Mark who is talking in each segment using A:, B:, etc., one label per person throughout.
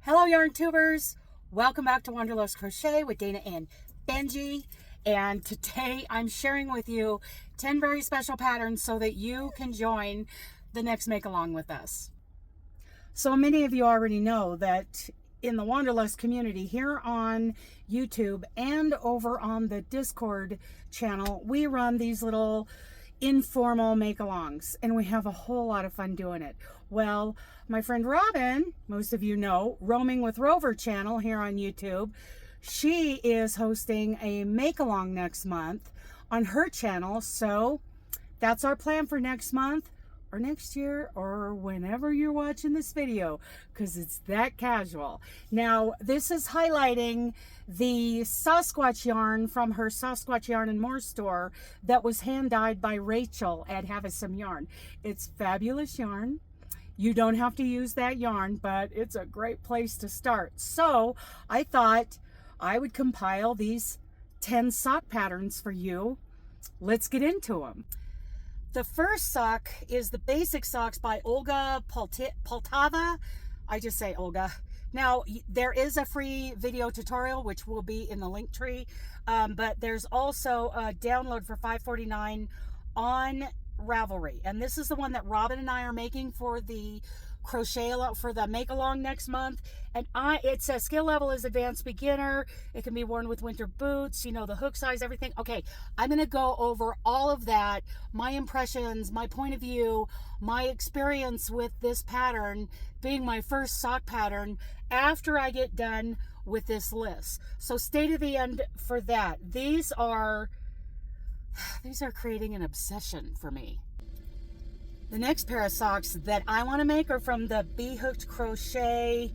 A: Hello YarnTubers, welcome back to Wanderlust Crochet with Dana and Benji, and today I'm sharing with you 10 very special patterns so that you can join the next make along with us. So many of you already know that in the Wanderlust community here on YouTube and over on the Discord channel, we run these little informal make-alongs, and we have a whole lot of fun doing it. Well, my friend Robin, most of you know, Roaming with Rover channel here on YouTube, she is hosting a make-along next month on her channel, so that's our plan for next month or next year or whenever you're watching this video, because it's that casual. Now, this is highlighting the Sasquatch yarn from her Sasquatch Yarn and More store that was hand dyed by Rachel at Have a Some Yarn. It's fabulous yarn. You don't have to use that yarn, but it's a great place to start. So I thought I would compile these 10 sock patterns for you. Let's get into them. The first sock is the Basic Socks by Olga Poltava. I just say Olga. Now, there is a free video tutorial, which will be in the Linktree, but there's also a download for $5.49 on Ravelry. And this is the one that Robin and I are making for the crochet for the make along next month. And it says skill level is advanced beginner. It can be worn with winter boots, you know, the hook size, everything. Okay, I'm going to go over all of that, my impressions, my point of view, my experience with this pattern being my first sock pattern after I get done with this list. So stay to the end for that. These are creating an obsession for me. The next pair of socks that I want to make are from the Hooked Crochet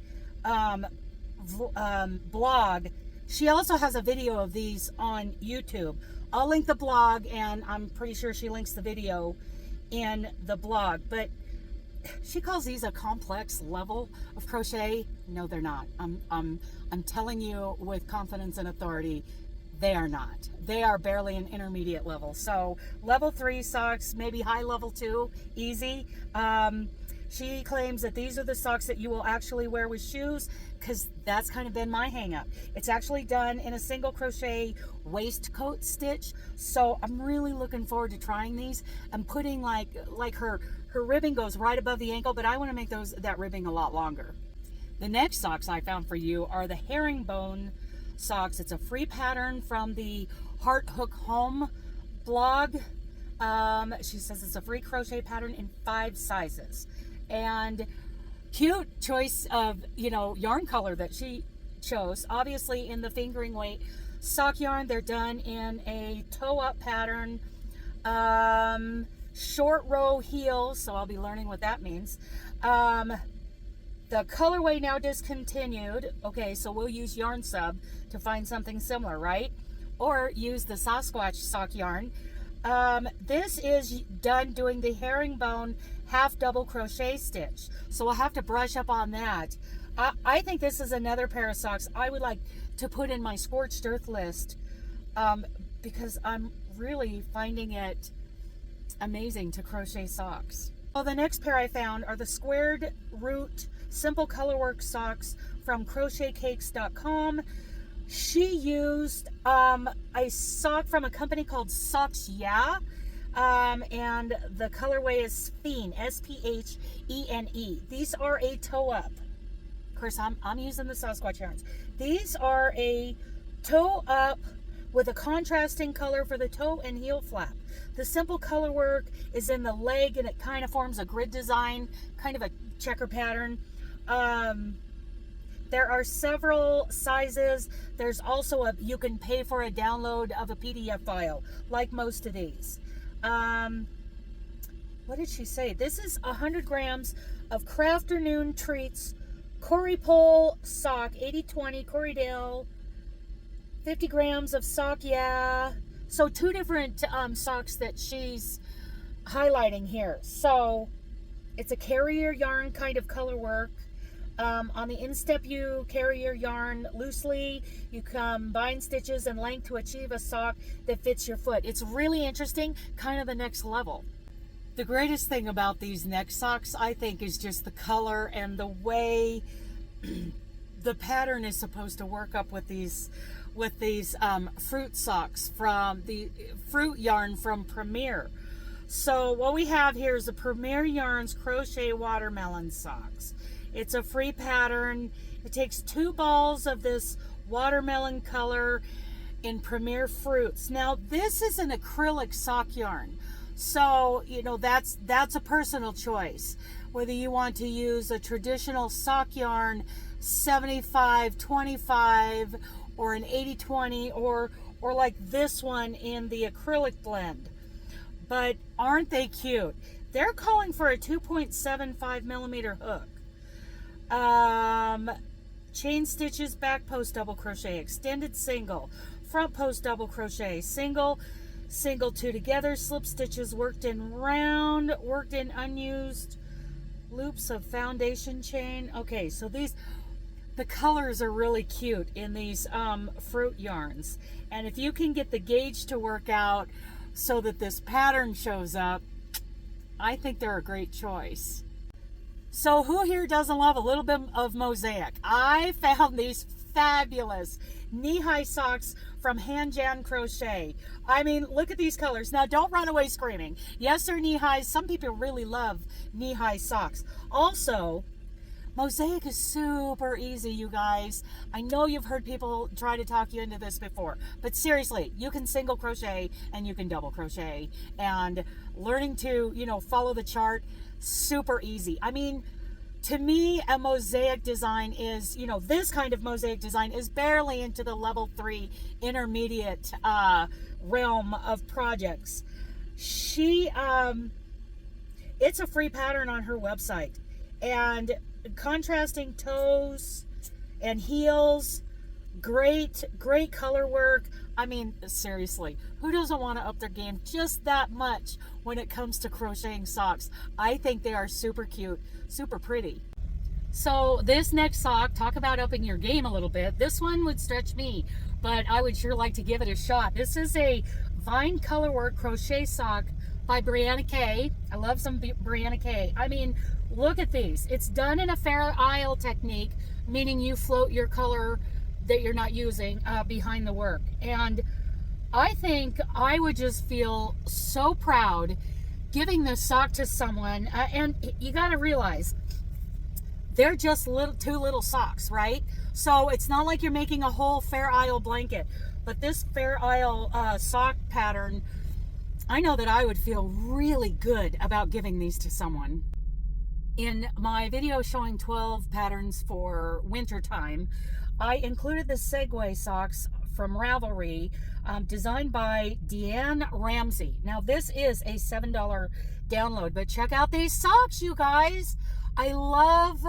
A: blog. She also has a video of these on YouTube. I'll link the blog, and I'm pretty sure she links the video in the blog. But she calls these a complex level of crochet. No, they're not. I'm telling you with confidence and authority, they are not. They are barely an intermediate level. So level 3 socks, maybe high level 2, easy. She claims that these are the socks that you will actually wear with shoes, because that's kind of been my hang up. It's actually done in a single crochet waistcoat stitch. So I'm really looking forward to trying these and putting like her ribbing goes right above the ankle, but I want to make that ribbing a lot longer. The next socks I found for you are the herringbone socks. It's a free pattern from the Heart Hook Home blog. She says it's a free crochet pattern in 5 sizes, and cute choice of, you know, yarn color that she chose. Obviously in the fingering weight sock yarn. They're done in a toe up pattern, short row heels, so I'll be learning what that means. The colorway now discontinued. Okay, so we'll use Yarn Sub to find something similar, right? Or use the Sasquatch sock yarn. This is done doing the herringbone half double crochet stitch. So we'll have to brush up on that. I think this is another pair of socks I would like to put in my scorched earth list, because I'm really finding it amazing to crochet socks. Well, the next pair I found are the squared root simple colorwork socks from crochetcakes.com. She used a sock from a company called Socks Yeah, and the colorway is Sphene, S-P-H-E-N-E. These are a toe up. Of course, I'm using the Sasquatch yarns. These are a toe up with a contrasting color for the toe and heel flap. The simple color work is in the leg, and it kind of forms a grid design, kind of a checker pattern. There are several sizes. There's also you can pay for a download of a PDF file, like most of these. What did she say? This is 100 grams of Crafternoon Treats Cory Pole sock, 80/20 Corydale, 50 grams of Sock Yeah. So 2 different socks that she's highlighting here. So it's a carrier yarn kind of color work. On the instep, you carry your yarn loosely. You combine stitches and length to achieve a sock that fits your foot. It's really interesting, kind of the next level. The greatest thing about these neck socks, I think, is just the color and the way the pattern is supposed to work up with these fruit socks from the fruit yarn from Premier. So what we have here is the Premier Yarns Crochet Watermelon Socks. It's a free pattern. It takes 2 balls of this watermelon color in Premier Fruits. Now this is an acrylic sock yarn, so you know that's a personal choice whether you want to use a traditional sock yarn 75-25 or an 80-20 or like this one in the acrylic blend. But aren't they cute? They're calling for a 2.75 millimeter hook. Chain stitches, back post double crochet, extended single, front post double crochet, single, 2 together, slip stitches, worked in round, worked in unused loops of foundation chain. Okay, so the colors are really cute in these fruit yarns, and if you can get the gauge to work out so that this pattern shows up, I think they're a great choice. So who here doesn't love a little bit of mosaic? I found these fabulous knee-high socks from Jan Crochet. I mean, look at these colors. Now, don't run away screaming. Yes, they're knee-highs. Some people really love knee-high socks. Also, mosaic is super easy, you guys. I know you've heard people try to talk you into this before, but seriously, you can single crochet and you can double crochet, and learning to, you know, follow the chart, super easy. I mean, to me, a mosaic design is, you know, this kind of mosaic design is barely into the level 3 intermediate realm of projects. It's a free pattern on her website, and contrasting toes and heels, great color work. I mean, seriously, who doesn't want to up their game just that much when it comes to crocheting socks? I think they are super cute, super pretty. So this next sock, talk about upping your game a little bit. This one would stretch me, but I would sure like to give it a shot. This is a Vine Colorwork crochet sock by Brianna K. I love some Brianna K. I mean, look at these. It's done in a Fair Isle technique, meaning you float your color that you're not using behind the work. And I think I would just feel so proud giving this sock to someone. And you got to realize, they're just 2 little socks, right? So it's not like you're making a whole Fair Isle blanket. But this Fair Isle sock pattern, I know that I would feel really good about giving these to someone. In my video showing 12 patterns for winter time, I included the segue socks from Ravelry, designed by Deanne Ramsey. Now this is a $7 download, but check out these socks, you guys. I love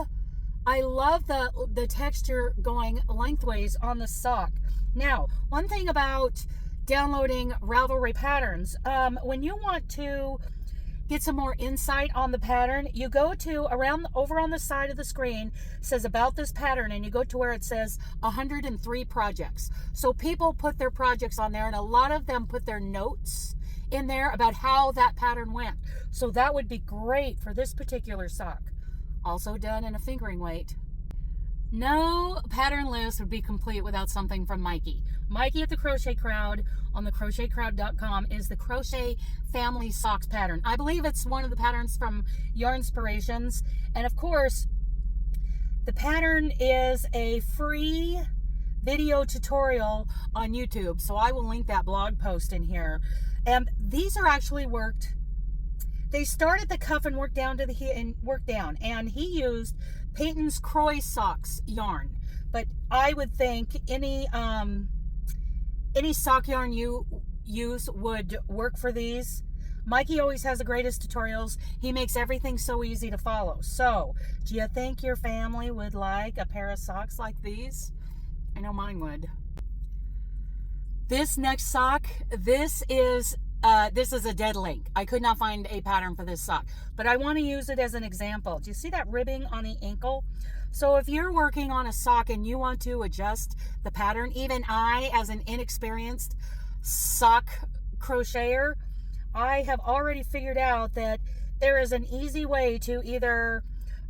A: the texture going lengthways on the sock. Now, one thing about downloading Ravelry patterns, when you want to get some more insight on the pattern, you go to over on the side of the screen, says about this pattern, and you go to where it says 103 projects. So people put their projects on there, and a lot of them put their notes in there about how that pattern went. So that would be great for this particular sock. Also done in a fingering weight. No pattern list would be complete without something from Mikey. Mikey at the Crochet Crowd on thecrochetcrowd.com is the Crochet Family Socks pattern. I believe it's one of the patterns from Yarnspirations. And of course, the pattern is a free video tutorial on YouTube. So I will link that blog post in here. And these are actually worked. They start at the cuff and work down to the heel and work down. And he used Peyton's Croy Socks yarn. But I would think any sock yarn you use would work for these. Mikey always has the greatest tutorials. He makes everything so easy to follow. So, do you think your family would like a pair of socks like these? I know mine would. This next sock, this is a dead link. I could not find a pattern for this sock, but I want to use it as an example. Do you see that ribbing on the ankle? So if you're working on a sock and you want to adjust the pattern, even I, as an inexperienced sock crocheter, I have already figured out that there is an easy way to either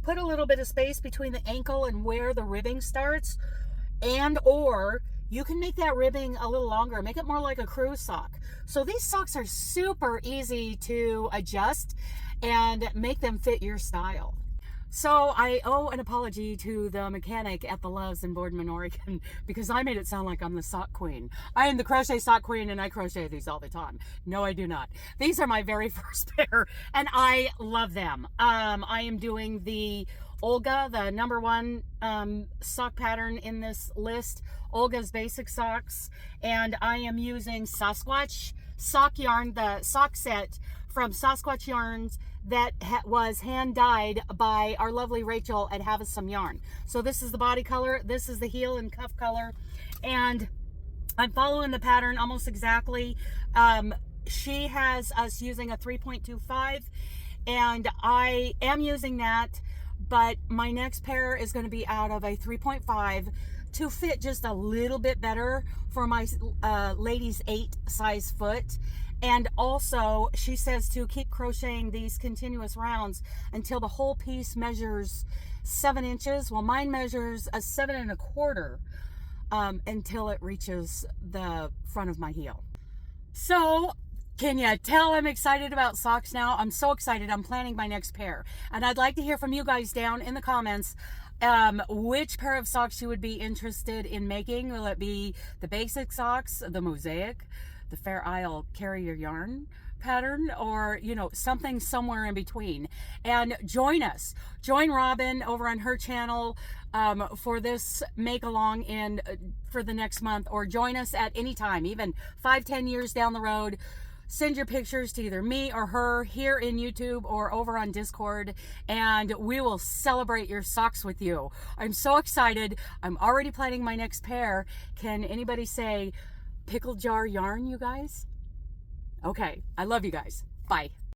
A: put a little bit of space between the ankle and where the ribbing starts, and or you can make that ribbing a little longer, make it more like a cruise sock. So these socks are super easy to adjust and make them fit your style. So I owe an apology to the mechanic at the Love's in Boardman, Oregon, because I made it sound like I'm the sock queen. I am the crochet sock queen, and I crochet these all the time. No, I do not. These are my very first pair, and I love them. I am doing the Olga, the #1 sock pattern in this list, Olga's Basic Socks, and I am using Sasquatch sock yarn, the sock set from Sasquatch Yarns that was hand dyed by our lovely Rachel at Have Us Some Yarn. So this is the body color, this is the heel and cuff color, and I'm following the pattern almost exactly. She has us using a 3.25, and I am using that, but my next pair is going to be out of a 3.5 to fit just a little bit better for my ladies 8 size foot. And also, she says to keep crocheting these continuous rounds until the whole piece measures 7 inches. Well, mine measures a 7 1/4 until it reaches the front of my heel. So, can you tell I'm excited about socks now? I'm so excited. I'm planning my next pair. And I'd like to hear from you guys down in the comments which pair of socks you would be interested in making. Will it be the Basic Socks, the Mosaic, the Fair Isle Carry Your Yarn pattern, or, you know, something somewhere in between? And join us. Join Robin over on her channel for this make along and for the next month, or join us at any time, even 5-10 years down the road. Send your pictures to either me or her here in YouTube or over on Discord, and we will celebrate your socks with you. I'm so excited. I'm already planning my next pair. Can anybody say pickle jar yarn, you guys? Okay, I love you guys. Bye.